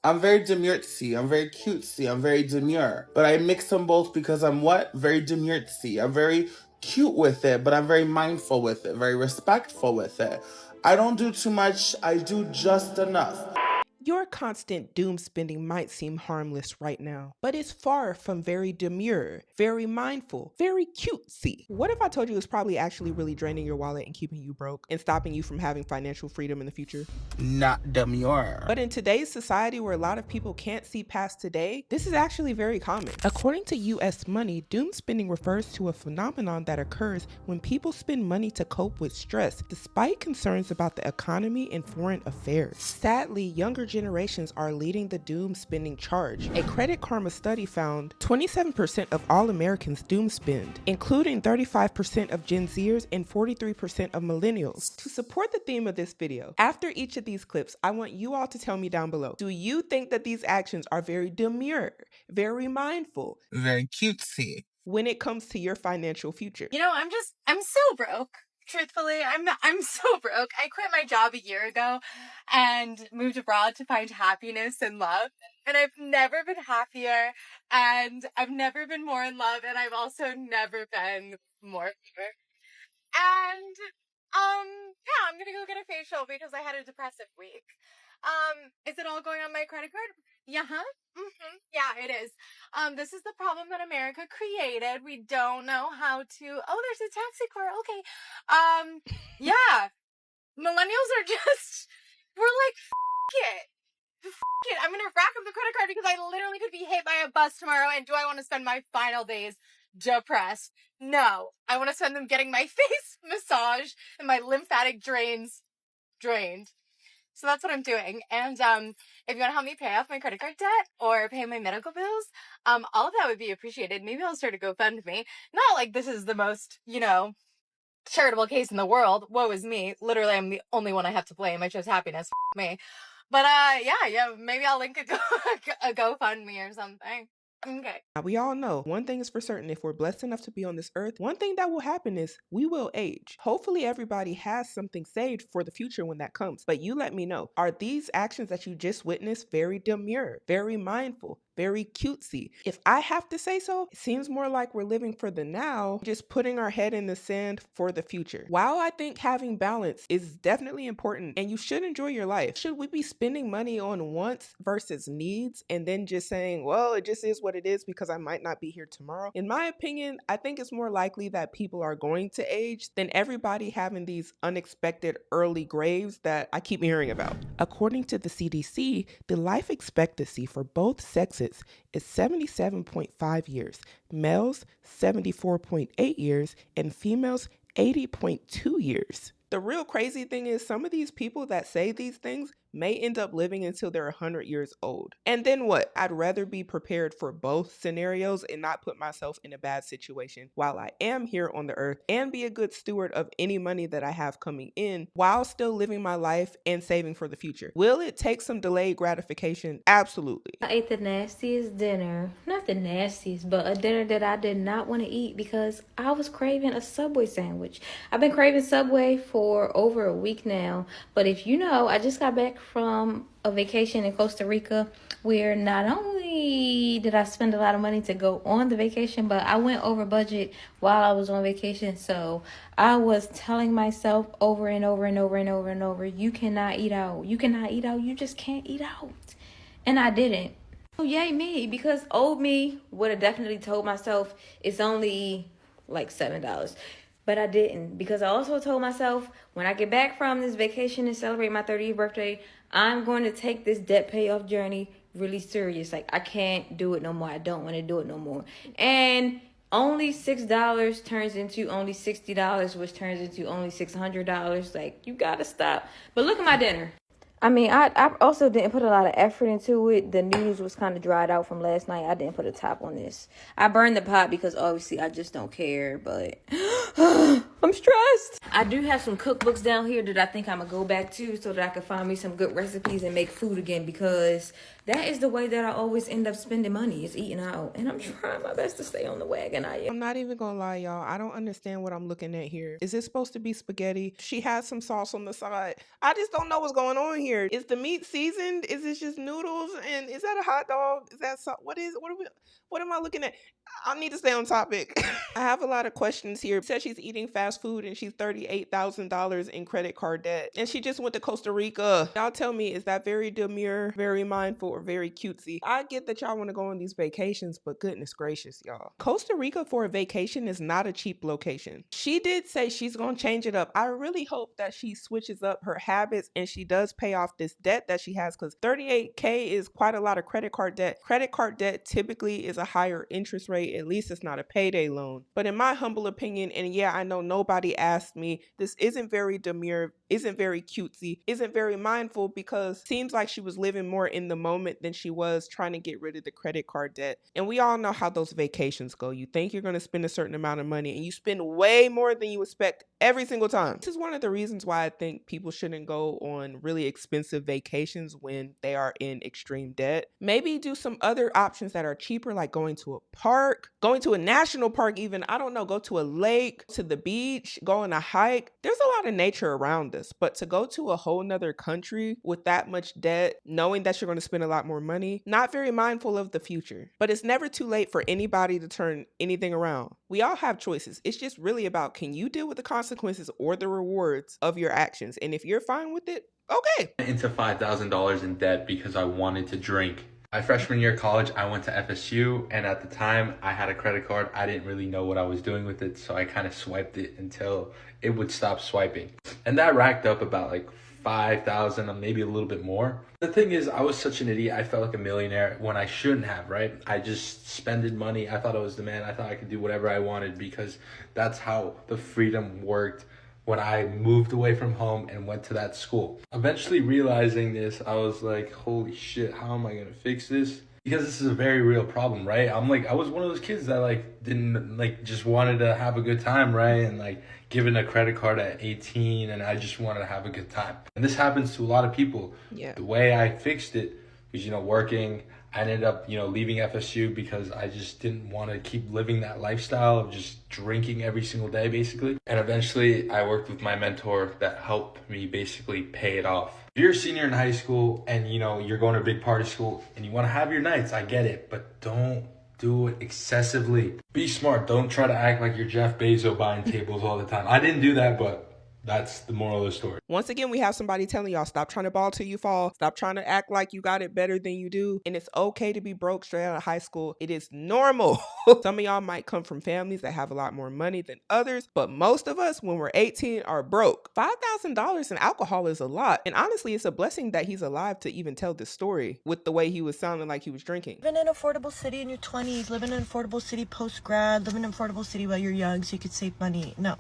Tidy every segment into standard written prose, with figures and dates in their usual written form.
I'm very demurtsy, I'm very cutesy, I'm very demure. But I mix them both because I'm what? Very demurtsy. I'm very cute with it, but I'm very mindful with it, very respectful with it. I don't do too much, I do just enough. Your constant doom spending might seem harmless right now, but it's far from very demure, very mindful, very cutesy. What if I told you it's probably actually really draining your wallet and keeping you broke and stopping you from having financial freedom in the future? Not demure. But in today's society where a lot of people can't see past today, this is actually very common. According to US Money, doom spending refers to a phenomenon that occurs when people spend money to cope with stress, despite concerns about the economy and foreign affairs. Sadly, younger generations are leading the doom spending charge. A Credit Karma study found 27% of all Americans doom spend, including 35% of Gen Zers and 43% of Millennials. To support the theme of this video, after each of these clips, I want you all to tell me down below, do you think that these actions are very demure, very mindful, very cutesy when it comes to your financial future? You know, I'm so broke. Truthfully, I'm so broke. I quit my job a year ago and moved abroad to find happiness and love. And I've never been happier, and I've never been more in love, and I've also never been more poor. And yeah, I'm gonna go get a facial because I had a depressive week. Is it all going on my credit card? Yeah, yeah, it is. This is the problem that America created. We don't know how to. Oh, there's a taxi car. Okay. Yeah. Millennials are just. We're like, it. It. I'm gonna rack up the credit card because I literally could be hit by a bus tomorrow. And do I want to spend my final days depressed? No. I want to spend them getting my face massaged and my lymphatic drains drained. So that's what I'm doing. And if you want to help me pay off my credit card debt or pay my medical bills, all of that would be appreciated. Maybe I'll start a GoFundMe. Not like this is the most, charitable case in the world. Woe is me. Literally, I'm the only one I have to blame. I chose happiness. Me. But yeah, maybe I'll link a GoFundMe or something. Okay. Now, we all know one thing is for certain: if we're blessed enough to be on this earth, one thing that will happen is we will age. Hopefully everybody has something saved for the future when that comes. But you let me know, are these actions that you just witnessed very demure, very mindful, very cutesy? If I have to say so, it seems more like we're living for the now, just putting our head in the sand for the future. While I think having balance is definitely important and you should enjoy your life, should we be spending money on wants versus needs and then just saying, well, it just is what it is because I might not be here tomorrow? In my opinion, I think it's more likely that people are going to age than everybody having these unexpected early graves that I keep hearing about. According to the CDC, the life expectancy for both sexes is 77.5 years, males 74.8 years, and females 80.2 years. The real crazy thing is some of these people that say these things may end up living until they're 100 years old. And then what? I'd rather be prepared for both scenarios and not put myself in a bad situation while I am here on the earth, and be a good steward of any money that I have coming in while still living my life and saving for the future. Will it take some delayed gratification? Absolutely. I ate the nastiest dinner. Not the nastiest, but a dinner that I did not want to eat because I was craving a Subway sandwich. I've been craving Subway for over a week now. But if you know, I just got back from a vacation in Costa Rica where not only did I spend a lot of money to go on the vacation, but I went over budget while I was on vacation. So I was telling myself over and over and over and over and over, you cannot eat out. You cannot eat out. You just can't eat out. And I didn't. Oh, yay me, because old me would have definitely told myself it's only like $7. But I didn't, because I also told myself when I get back from this vacation and celebrate my 30th birthday, I'm going to take this debt payoff journey really serious. Like, I can't do it no more. I don't want to do it no more. And only $6 turns into only $60, which turns into only $600. Like, you got to stop. But look at my dinner. I mean, I also didn't put a lot of effort into it. The noodles was kind of dried out from last night. I didn't put a top on this. I burned the pot because obviously I just don't care, but I'm stressed. I do have some cookbooks down here that I think I'm going to go back to so that I can find me some good recipes and make food again, because that is the way that I always end up spending money, is eating out. And I'm trying my best to stay on the wagon. I'm not even gonna lie, y'all. I don't understand what I'm looking at here. Is this supposed to be spaghetti? She has some sauce on the side. I just don't know what's going on here. Is the meat seasoned? Is this just noodles Is that a hot dog? Is that what am I looking at? I need to stay on topic. I have a lot of questions here. It says she's eating fast food and she's $38,000 in credit card debt. And she just went to Costa Rica. Y'all tell me, is that very demure, very mindful, or very cutesy? I get that y'all want to go on these vacations, but goodness gracious, y'all. Costa Rica for a vacation is not a cheap location. She did say she's going to change it up. I really hope that she switches up her habits and she does pay off this debt that she has, because $38K is quite a lot of credit card debt. Credit card debt typically is a higher interest rate. At least it's not a payday loan. But in my humble opinion, and yeah, I know nobody asked me, this isn't very demure, isn't very cutesy, isn't very mindful, because it seems like she was living more in the moment than she was trying to get rid of the credit card debt. And we all know how those vacations go. You think you're going to spend a certain amount of money and you spend way more than you expect every single time. This is one of the reasons why I think people shouldn't go on really expensive vacations when they are in extreme debt. Maybe do some other options that are cheaper, like going to a park, going to a national park even. I don't know, go to a lake, to the beach, go on a hike. There's a lot of nature around us, but to go to a whole nother country with that much debt, knowing that you're going to spend a lot more money, not very mindful of the future. But it's never too late for anybody to turn anything around. We all have choices. It's just really about, can you deal with the consequences or the rewards of your actions? And if you're fine with it, okay. Into $5,000 in debt because I wanted to drink. My freshman year of college, I went to FSU, and at the time, I had a credit card. I didn't really know what I was doing with it, so I kind of swiped it until it would stop swiping. And that racked up about like $5,000 or maybe a little bit more. The thing is, I was such an idiot. I felt like a millionaire when I shouldn't have, right? I just spended money. I thought I was the man. I thought I could do whatever I wanted because that's how the freedom worked when I moved away from home and went to that school. Eventually realizing this, I was like, holy shit, how am I gonna fix this? Because this is a very real problem, right? I was one of those kids that didn't just wanted to have a good time, right? And given a credit card at 18 and I just wanted to have a good time. And this happens to a lot of people. Yeah. The way I fixed it was, working. I ended up, leaving FSU because I just didn't want to keep living that lifestyle of just drinking every single day, basically. And eventually I worked with my mentor that helped me basically pay it off. If you're a senior in high school and, you're going to a big party school and you want to have your nights, I get it, but don't do it excessively. Be smart. Don't try to act like you're Jeff Bezos buying tables all the time. I didn't do that, but that's the moral of the story. Once again, we have somebody telling y'all, stop trying to ball till you fall. Stop trying to act like you got it better than you do. And it's okay to be broke straight out of high school. It is normal. Some of y'all might come from families that have a lot more money than others, but most of us, when we're 18, are broke. $5,000 in alcohol is a lot. And honestly, it's a blessing that he's alive to even tell this story with the way he was sounding like he was drinking. Live in an affordable city in your 20s, live in an affordable city post-grad, live in an affordable city while you're young so you could save money. No.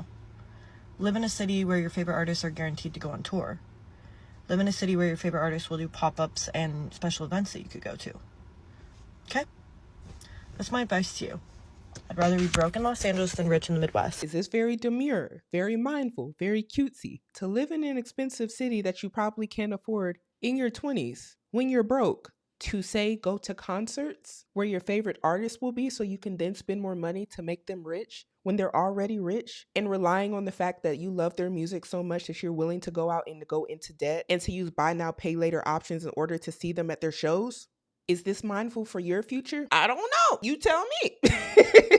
Live in a city where your favorite artists are guaranteed to go on tour. Live in a city where your favorite artists will do pop-ups and special events that you could go to. Okay? That's my advice to you. I'd rather be broke in Los Angeles than rich in the Midwest. Is this very demure, very mindful, very cutesy to live in an expensive city that you probably can't afford in your 20s when you're broke? To say go to concerts where your favorite artist will be so you can then spend more money to make them rich when they're already rich, and relying on the fact that you love their music so much that you're willing to go out and to go into debt and to use buy now, pay later options in order to see them at their shows? Is this mindful for your future? I don't know. You tell me.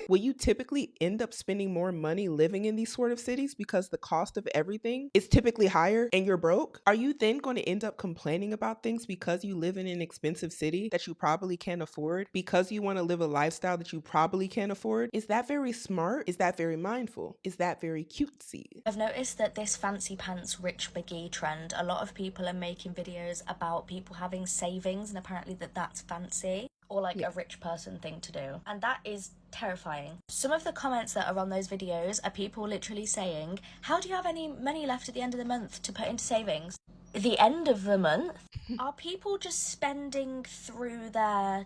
Will you typically end up spending more money living in these sort of cities because the cost of everything is typically higher and you're broke? Are you then going to end up complaining about things because you live in an expensive city that you probably can't afford, because you want to live a lifestyle that you probably can't afford? Is that very smart? Is that very mindful? Is that very cutesy? I've noticed that this fancy pants rich McGee trend, a lot of people are making videos about people having savings, and apparently that's fancy or a rich person thing to do, and that is terrifying. Some of the comments that are on those videos are people literally saying, how do you have any money left at the end of the month to put into savings? The end of the month? Are people just spending through their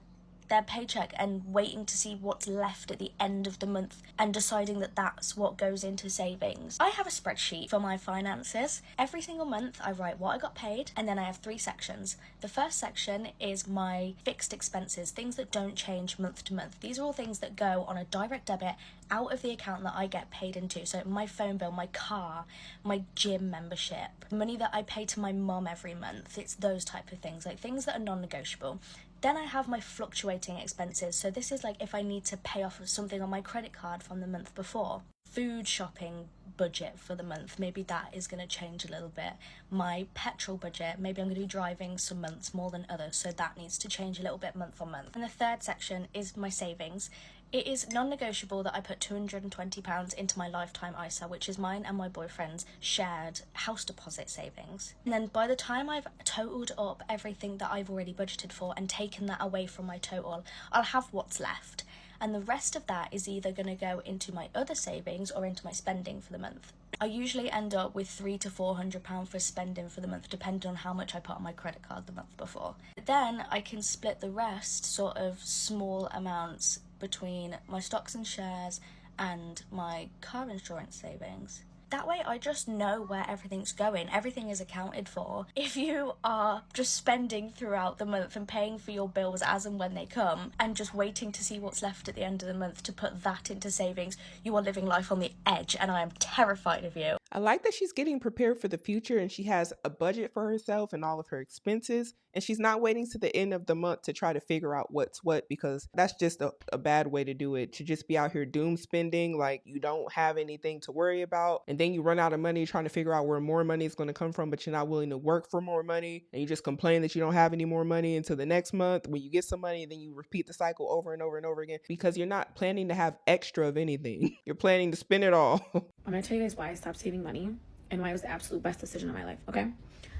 paycheck and waiting to see what's left at the end of the month and deciding that that's what goes into savings? I have a spreadsheet for my finances. Every single month I write what I got paid, and then I have 3 sections. The first section is my fixed expenses, things that don't change month to month. These are all things that go on a direct debit out of the account that I get paid into. So my phone bill, my car, my gym membership, money that I pay to my mum every month. It's those type of things, things that are non-negotiable. Then I have my fluctuating expenses. So this is like if I need to pay off something on my credit card from the month before. Food shopping budget for the month, maybe that is going to change a little bit. My petrol budget, maybe I'm going to be driving some months more than others, so that needs to change a little bit month on month. And the third section is my savings. It is non-negotiable that I put £220 into my lifetime ISA, which is mine and my boyfriend's shared house deposit savings. And then by the time I've totaled up everything that I've already budgeted for and taken that away from my total, I'll have what's left. And the rest of that is either going to go into my other savings or into my spending for the month. I usually end up with £300 to £400 for spending for the month, depending on how much I put on my credit card the month before. Then I can split the rest, sort of small amounts, between my stocks and shares and my car insurance savings. That way I just know where everything's going. Everything is accounted for. If you are just spending throughout the month and paying for your bills as and when they come and just waiting to see what's left at the end of the month to put that into savings, you are living life on the edge, and I am terrified of you. I like that she's getting prepared for the future and she has a budget for herself and all of her expenses, and she's not waiting to the end of the month to try to figure out what's what, because that's just a bad way to do it, to just be out here doom spending like you don't have anything to worry about, and then you run out of money trying to figure out where more money is going to come from, but you're not willing to work for more money, and you just complain that you don't have any more money until the next month when you get some money, and then you repeat the cycle over and over and over again because you're not planning to have extra of anything. You're planning to spend it all. I'm going to tell you guys why I stopped saving money and why it was the absolute best decision of my life, okay?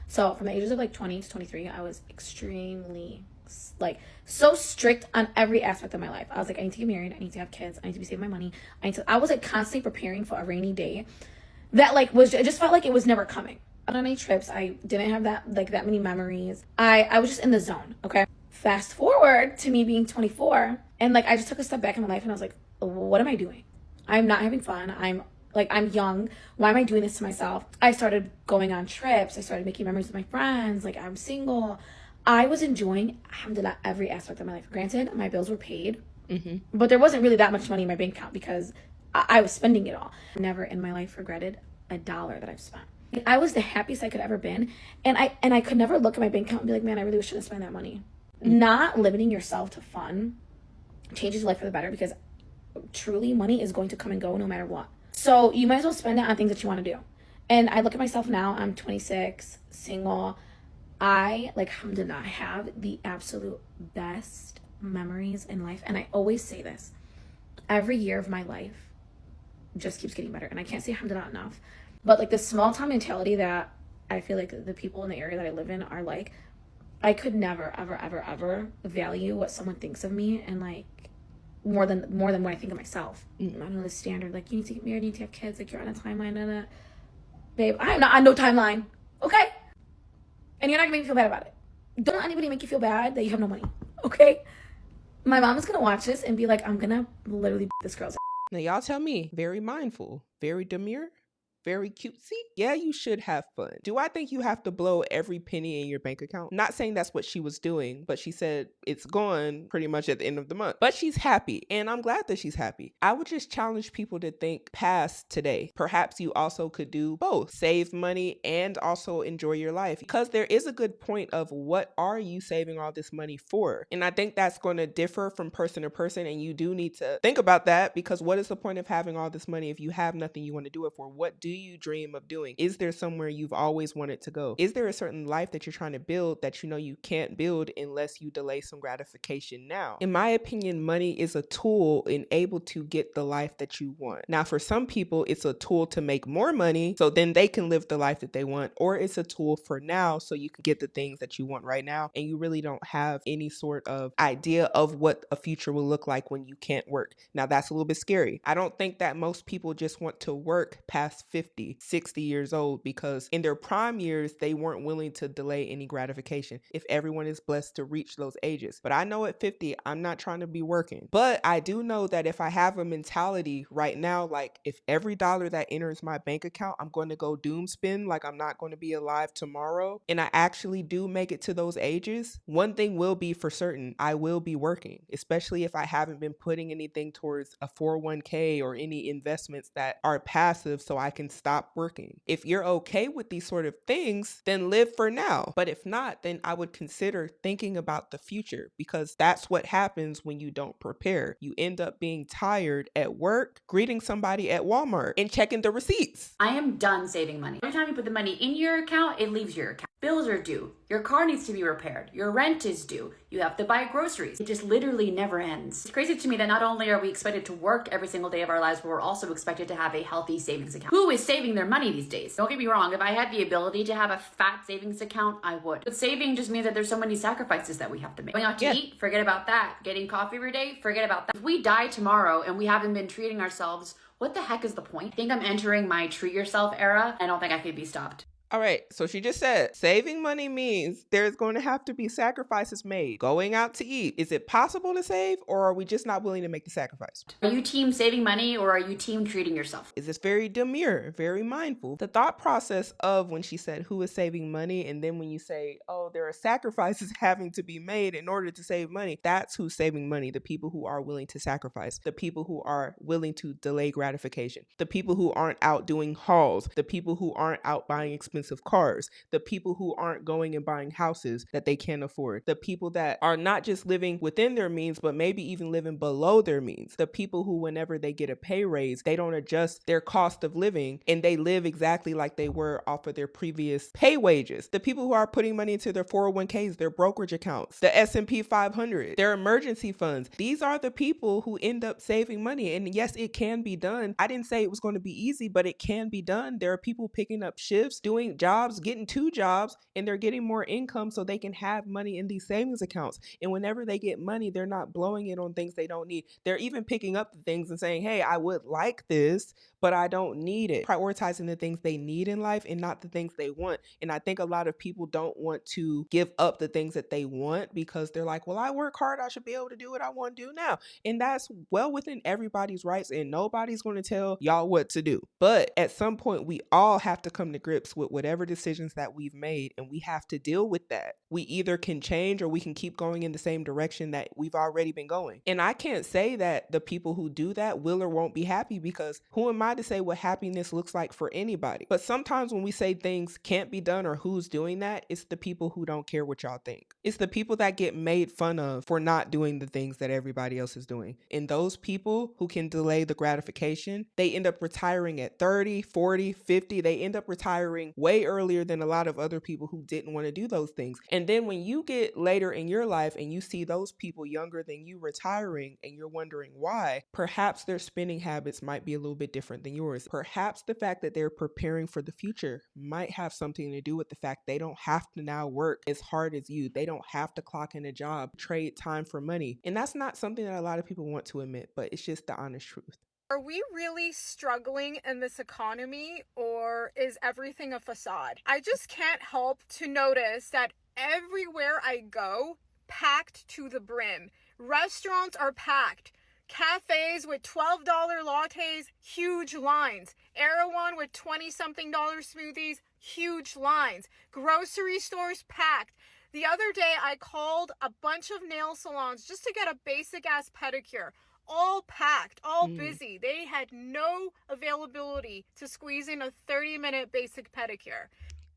So from the ages of like 20 to 23, I was extremely like so strict on every aspect of my life. I was like, I need to get married, I need to have kids, I need to be saving my money. I was like constantly preparing for a rainy day that like it just felt like it was never coming. I don't have any trips. I didn't have that many memories. I was just in the zone, okay? Fast forward to me being 24, and like I just took a step back in my life and I was like, what am I doing? I'm not having fun. I'm young. Why am I doing this to myself? I started going on trips. I started making memories with my friends. Like, I'm single. I was enjoying, alhamdulillah, every aspect of my life. Granted, my bills were paid, but there wasn't really that much money in my bank account because I was spending it all. Never in my life regretted a dollar that I've spent. I was the happiest I could ever been. And I could never look at my bank account and be like, man, I really shouldn't spend that money. Not limiting yourself to fun changes your life for the better, because truly money is going to come and go no matter what. So you might as well spend it on things that you want to do. And I look at myself now, I'm 26, single. I, like, alhamdulillah, have the absolute best memories in life. And I always say this, every year of my life just keeps getting better. And I can't say alhamdulillah enough. But like the small town mentality that I feel like the people in the area that I live in are like, I could never, ever, ever, ever value what someone thinks of me and like more than what I think of myself. I don't know the standard, like you need to get married, you need to have kids, like you're on a timeline, babe, I'm not on no timeline, okay? And you're not gonna make me feel bad about it. Don't let anybody make you feel bad that you have no money, okay? My mom is gonna watch this and be like, I'm gonna literally beat this girl's ass. Now y'all tell me, very mindful, very demure, very cutesy. Yeah, you should have fun. Do I think you have to blow every penny in your bank account? Not saying that's what she was doing, but she said it's gone pretty much at the end of the month. But she's happy, and I'm glad that she's happy. I would just challenge people to think past today. Perhaps you also could do both. Save money and also enjoy your life. Because there is a good point of what are you saving all this money for? And I think that's going to differ from person to person, and you do need to think about that, because what is the point of having all this money if you have nothing you want to do it for? What do you dream of doing? Is there somewhere you've always wanted to go? Is there a certain life that you're trying to build that you know you can't build unless you delay some gratification now? In my opinion, money is a tool and able to get the life that you want. Now, for some people, it's a tool to make more money so then they can live the life that they want, or it's a tool for now so you can get the things that you want right now and you really don't have any sort of idea of what a future will look like when you can't work. Now, that's a little bit scary. I don't think that most people just want to work past 50, 60 years old because in their prime years, they weren't willing to delay any gratification if everyone is blessed to reach those ages. But I know at 50, I'm not trying to be working. But I do know that if I have a mentality right now, like if every dollar that enters my bank account, I'm going to go doom spend, like I'm not going to be alive tomorrow, and I actually do make it to those ages, one thing will be for certain, I will be working, especially if I haven't been putting anything towards a 401k or any investments that are passive so I can can stop working. If you're okay with these sort of things, then live for now. But if not, then I would consider thinking about the future, because that's what happens when you don't prepare. You end up being tired at work, greeting somebody at Walmart, and checking the receipts. I am done saving money. Every time you put the money in your account, it leaves your account. Bills are due. Your car needs to be repaired. Your rent is due. You have to buy groceries. It just literally never ends. It's crazy to me that not only are we expected to work every single day of our lives, but we're also expected to have a healthy savings account. Who is saving their money these days? Don't get me wrong. If I had the ability to have a fat savings account, I would. But saving just means that there's so many sacrifices that we have to make. Going out to eat, forget about that. Getting coffee every day, forget about that. If we die tomorrow and we haven't been treating ourselves, what the heck is the point? I think I'm entering my treat yourself era. I don't think I could be stopped. All right, so she just said saving money means there's going to have to be sacrifices made. Going out to eat. Is it possible to save, or are we just not willing to make the sacrifice? Are you team saving money, or are you team treating yourself? Is this very demure, very mindful? The thought process of when she said who is saving money, and then when you say, oh, there are sacrifices having to be made in order to save money, that's who's saving money. The people who are willing to sacrifice, the people who are willing to delay gratification, the people who aren't out doing hauls, the people who aren't out buying expensive cars, the people who aren't going and buying houses that they can't afford, the people that are not just living within their means, but maybe even living below their means, the people who whenever they get a pay raise, they don't adjust their cost of living and they live exactly like they were off of their previous pay wages, the people who are putting money into their 401ks, their brokerage accounts, the S&P 500, their emergency funds. These are the people who end up saving money. And yes, it can be done. I didn't say it was going to be easy, but it can be done. There are people picking up shifts, doing jobs, getting 2 jobs, and they're getting more income so they can have money in these savings accounts. And whenever they get money, they're not blowing it on things they don't need. They're even picking up the things and saying, hey, I would like this, but I don't need it. Prioritizing the things they need in life and not the things they want. And I think a lot of people don't want to give up the things that they want because they're like, well, I work hard. I should be able to do what I want to do now. And that's well within everybody's rights, and nobody's going to tell y'all what to do. But at some point, we all have to come to grips with whatever decisions that we've made, and we have to deal with that. We either can change or we can keep going in the same direction that we've already been going. And I can't say that the people who do that will or won't be happy, because who am I to say what happiness looks like for anybody? But sometimes when we say things can't be done or who's doing that, it's the people who don't care what y'all think. It's the people that get made fun of for not doing the things that everybody else is doing. And those people who can delay the gratification, they end up retiring at 30, 40, 50. They end up retiring way earlier than a lot of other people who didn't want to do those things. And then when you get later in your life and you see those people younger than you retiring and you're wondering why, perhaps their spending habits might be a little bit different than yours. Perhaps the fact that they're preparing for the future might have something to do with the fact they don't have to now work as hard as you. They don't have to clock in a job, trade time for money. And that's not something that a lot of people want to admit, but it's just the honest truth. Are we really struggling in this economy, or is everything a facade? I just can't help to notice that everywhere I go, packed to the brim. Restaurants are packed. Cafes with $12 lattes, huge lines. Erewhon with $20-something smoothies, huge lines. Grocery stores packed. The other day, I called a bunch of nail salons just to get a basic-ass pedicure. All packed, all busy. They had no availability to squeeze in a 30-minute basic pedicure.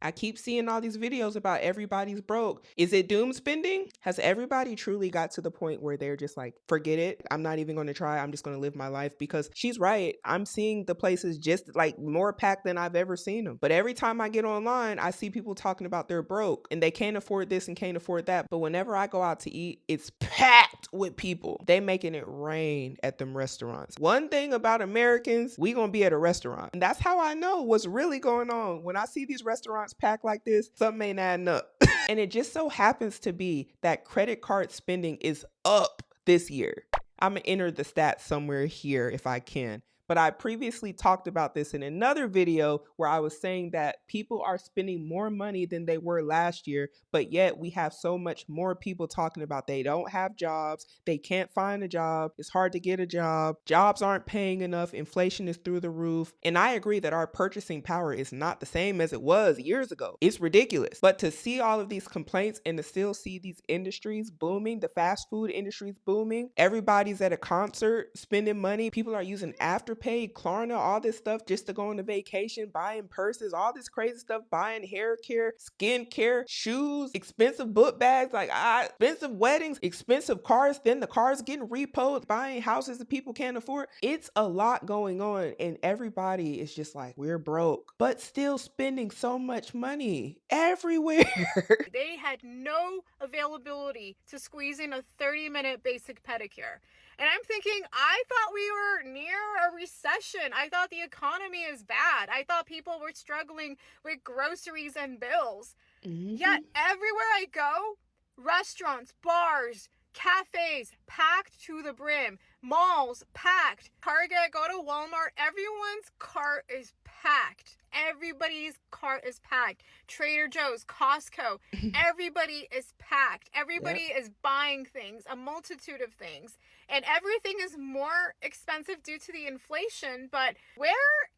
I keep seeing all these videos about everybody's broke. Is it doom spending? Has everybody truly got to the point where they're just like, forget it, I'm not even going to try, I'm just going to live my life? Because she's right. I'm seeing the places just like more packed than I've ever seen them. But every time I get online, I see people talking about they're broke and they can't afford this and can't afford that. But whenever I go out to eat, it's packed with people. They making it rain at them restaurants. One thing about Americans, we gonna be at a restaurant. And that's how I know what's really going on. When I see these restaurants packed like this, something ain't adding up. And it just so happens to be that credit card spending is up this year. I'm gonna enter the stats somewhere here if I can. But I previously talked about this in another video where I was saying that people are spending more money than they were last year, but yet we have so much more people talking about they don't have jobs, they can't find a job, it's hard to get a job, jobs aren't paying enough, inflation is through the roof. And I agree that our purchasing power is not the same as it was years ago. It's ridiculous. But to see all of these complaints and to still see these industries booming, the fast food industry's booming, everybody's at a concert spending money, people are using Afterpay Afterpay, Klarna, all this stuff just to go on a vacation, buying purses, all this crazy stuff, buying hair care, skin care, shoes, expensive book bags, like expensive weddings, expensive cars, then the cars getting repoed, buying houses that people can't afford. It's a lot going on, and everybody is just like, we're broke, but still spending so much money everywhere. They had no availability to squeeze in a 30-minute basic pedicure. And I'm thinking, I thought we were near a recession. I thought the economy is bad. I thought people were struggling with groceries and bills. Yet everywhere I go, restaurants, bars, cafes packed to the brim, malls packed, Target, go to Walmart, everyone's cart is packed. Everybody's cart is packed. Trader Joe's, Costco, everybody is packed. Everybody is buying things, a multitude of things. And everything is more expensive due to the inflation. But where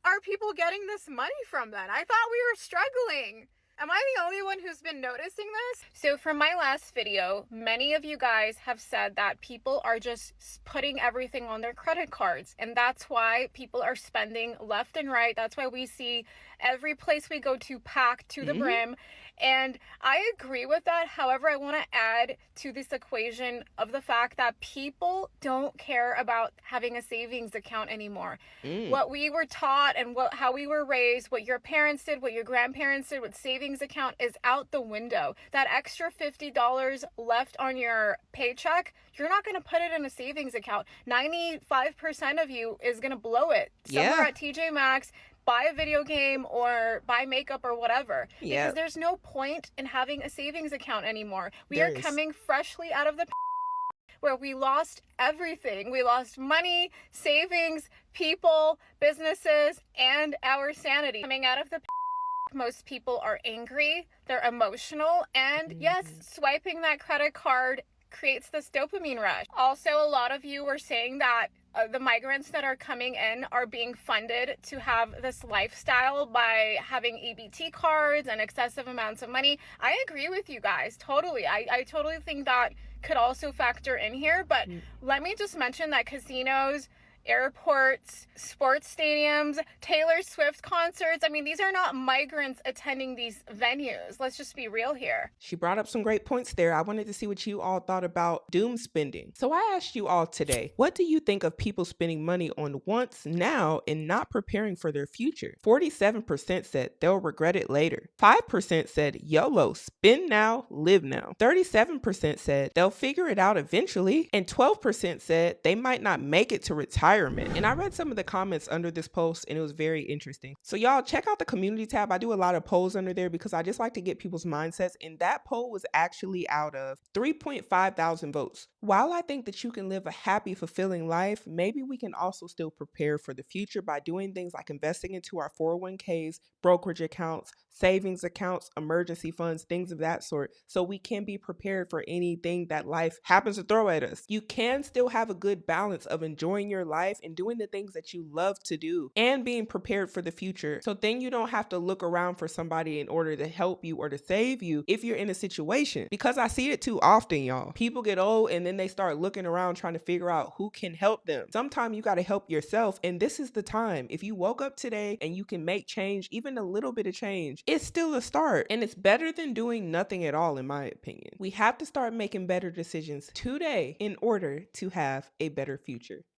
are people getting this money from then? I thought we were struggling. Am I the only one who's been noticing this? So from my last video, many of you guys have said that people are just putting everything on their credit cards. And that's why people are spending left and right. That's why we see every place we go to packed to the brim. And I agree with that. However, I want to add to this equation of the fact that people don't care about having a savings account anymore. What we were taught and how we were raised, what your parents did, what your grandparents did with savings account is out the window. That extra $50 left on your paycheck, you're not going to put it in a savings account. 95% of you is going to blow it somewhere at TJ Maxx, buy a video game or buy makeup or whatever. Because there's no point in having a savings account anymore. We are coming freshly out of the where we lost everything. We lost money, savings, people, businesses, and our sanity. Coming out of the most people are angry, they're emotional, and yes, swiping that credit card creates this dopamine rush. Also, a lot of you were saying that the migrants that are coming in are being funded to have this lifestyle by having EBT cards and excessive amounts of money. I agree with you guys, totally. I totally think that could also factor in here, but let me just mention that casinos, airports, sports stadiums, Taylor Swift concerts. I mean, these are not migrants attending these venues. Let's just be real here. She brought up some great points there. I wanted to see what you all thought about doom spending. So I asked you all today, what do you think of people spending money on wants now and not preparing for their future? 47% said they'll regret it later. 5% said YOLO, spend now, live now. 37% said they'll figure it out eventually. And 12% said they might not make it to retirement. And I read some of the comments under this post and it was very interesting. So y'all check out the community tab. I do a lot of polls under there because I just like to get people's mindsets. And that poll was actually out of 3.5 thousand votes. While I think that you can live a happy, fulfilling life, maybe we can also still prepare for the future by doing things like investing into our 401ks, brokerage accounts, savings accounts, emergency funds, things of that sort, so we can be prepared for anything that life happens to throw at us. You can still have a good balance of enjoying your life and doing the things that you love to do and being prepared for the future. So then you don't have to look around for somebody in order to help you or to save you if you're in a situation. Because I see it too often, y'all. People get old and then they start looking around trying to figure out who can help them. Sometimes you got to help yourself, and this is the time. If you woke up today and you can make change, even a little bit of change, it's still a start, and it's better than doing nothing at all, in my opinion. We have to start making better decisions today in order to have a better future.